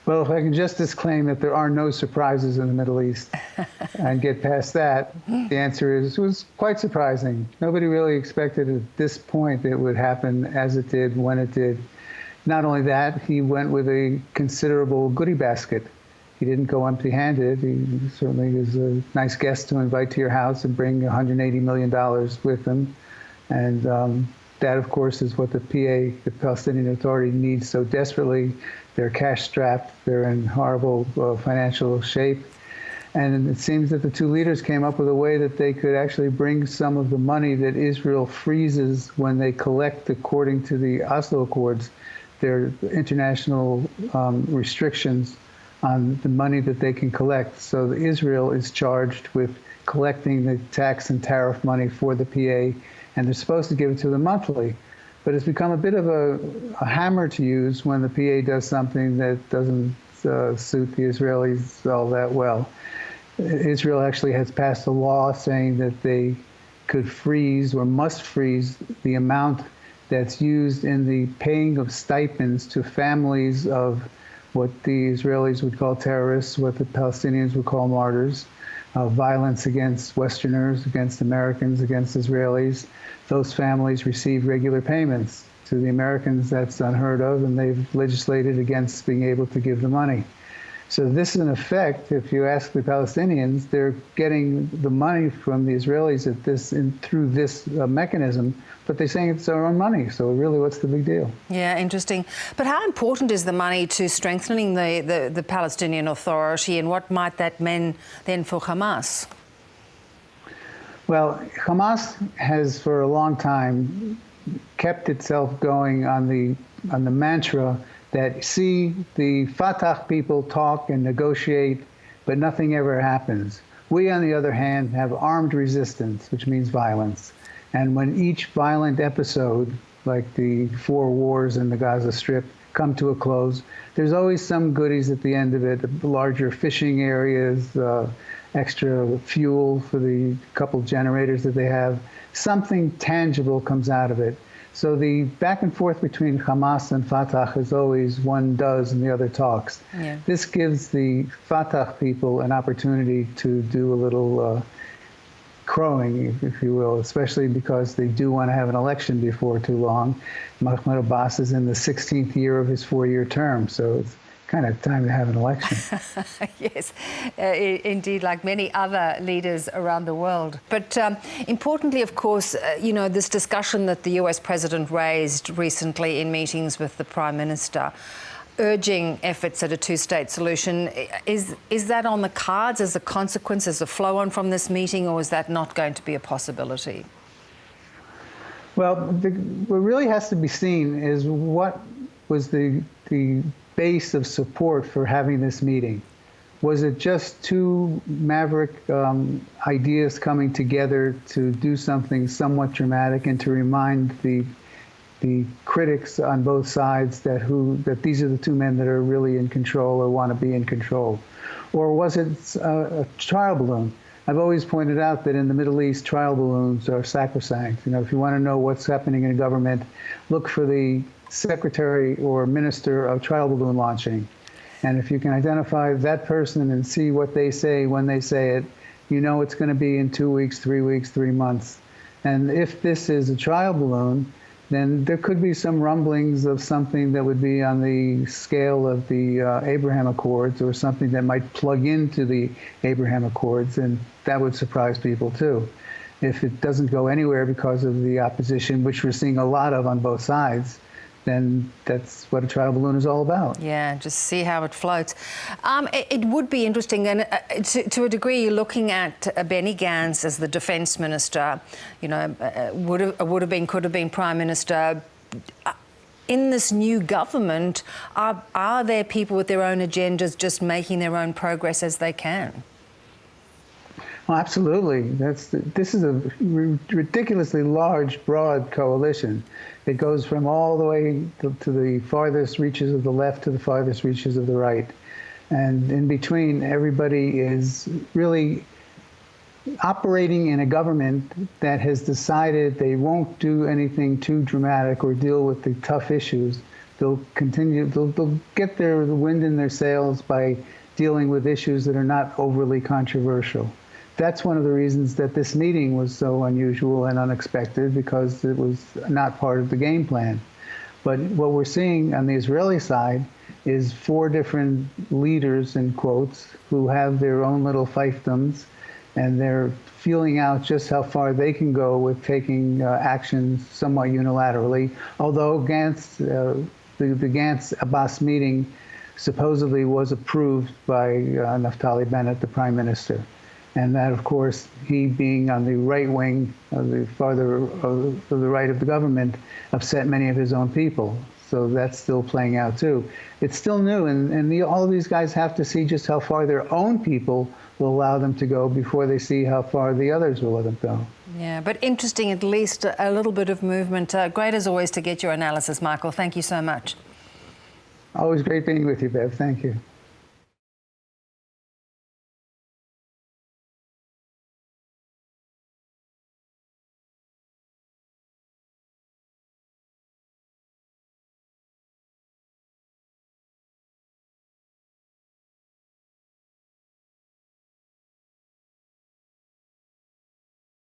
Well, if I can just disclaim that there are no surprises in the Middle East and get past that, the answer is it was quite surprising. Nobody really expected at this point it would happen as it did, when it did. Not only that, he went with a considerable goodie basket. He didn't go empty-handed. He certainly is a nice guest to invite to your house and bring $180 million with him. And that, of course, is what the PA, the Palestinian Authority, needs so desperately. They're cash-strapped. They're in horrible financial shape. And it seems that the two leaders came up with a way that they could actually bring some of the money that Israel freezes when they collect, according to the Oslo Accords, their international restrictions on the money that they can collect. So Israel is charged with collecting the tax and tariff money for the PA, and they're supposed to give it to them monthly. But it's become a bit of a hammer to use when the PA does something that doesn't suit the Israelis all that well. Israel actually has passed a law saying that they could freeze or must freeze the amount that's used in the paying of stipends to families of what the Israelis would call terrorists, what the Palestinians would call martyrs, violence against Westerners, against Americans, against Israelis. Those families receive regular payments. To the Americans, that's unheard of, and they've legislated against being able to give the money. So this is, in effect, if you ask the Palestinians, they're getting the money from the Israelis through this mechanism, but they're saying it's their own money. So really, what's the big deal? Yeah, interesting. But how important is the money to strengthening the Palestinian Authority, and what might that mean then for Hamas? Well, Hamas has for a long time kept itself going on the mantra that, see, the Fatah people talk and negotiate, but nothing ever happens. We, on the other hand, have armed resistance, which means violence. And when each violent episode, like the 4 wars in the Gaza Strip, come to a close, there's always some goodies at the end of it, larger fishing areas, extra fuel for the couple generators that they have. Something tangible comes out of it. So the back and forth between Hamas and Fatah is always one does and the other talks. Yeah. This gives the Fatah people an opportunity to do a little crowing, if you will, especially because they do want to have an election before too long. Mahmoud Abbas is in the 16th year of his 4-year term, so it's kind of time to have an election. Yes, indeed, like many other leaders around the world. But importantly, of course, you know, this discussion that the US president raised recently in meetings with the Prime Minister, urging efforts at a two-state solution, is that on the cards as a consequence, as a flow-on from this meeting, or is that not going to be a possibility? Well, what really has to be seen is what was the base of support for having this meeting. Was it just two maverick ideas coming together to do something somewhat dramatic and to remind the critics on both sides that these are the two men that are really in control or want to be in control? Or was it a trial balloon? I've always pointed out that in the Middle East, trial balloons are sacrosanct. You know, if you want to know what's happening in a government, look for the secretary or minister of trial balloon launching. And if you can identify that person and see what they say when they say it, you know it's going to be in 2 weeks, 3 weeks, 3 months. And if this is a trial balloon, then there could be some rumblings of something that would be on the scale of the Abraham Accords, or something that might plug into the Abraham Accords, and that would surprise people too. If it doesn't go anywhere because of the opposition, which we're seeing a lot of on both sides, then that's what a trial balloon is all about. Yeah, just see how it floats. It would be interesting, and to a degree, you're looking at Benny Gantz as the defence minister, you know, could have been prime minister. In this new government, are there people with their own agendas just making their own progress as they can? Well, absolutely. This is a ridiculously large, broad coalition. It goes from all the way to the farthest reaches of the left to the farthest reaches of the right. And in between, everybody is really operating in a government that has decided they won't do anything too dramatic or deal with the tough issues, they'll continue, they'll get the wind in their sails by dealing with issues that are not overly controversial. That's one of the reasons that this meeting was so unusual and unexpected, because it was not part of the game plan. But what we're seeing on the Israeli side is 4 different leaders, in quotes, who have their own little fiefdoms, and they're feeling out just how far they can go with taking actions somewhat unilaterally. Although Gantz, the Gantz-Abbas meeting supposedly was approved by Naftali Bennett, the prime minister. And that, of course, he being on the right wing, the farther to the right of the government, upset many of his own people. So that's still playing out, too. It's still new, and all of these guys have to see just how far their own people will allow them to go before they see how far the others will let them go. Yeah, but interesting, at least a little bit of movement. Great, as always, to get your analysis, Michael. Thank you so much. Always great being with you, Bev. Thank you.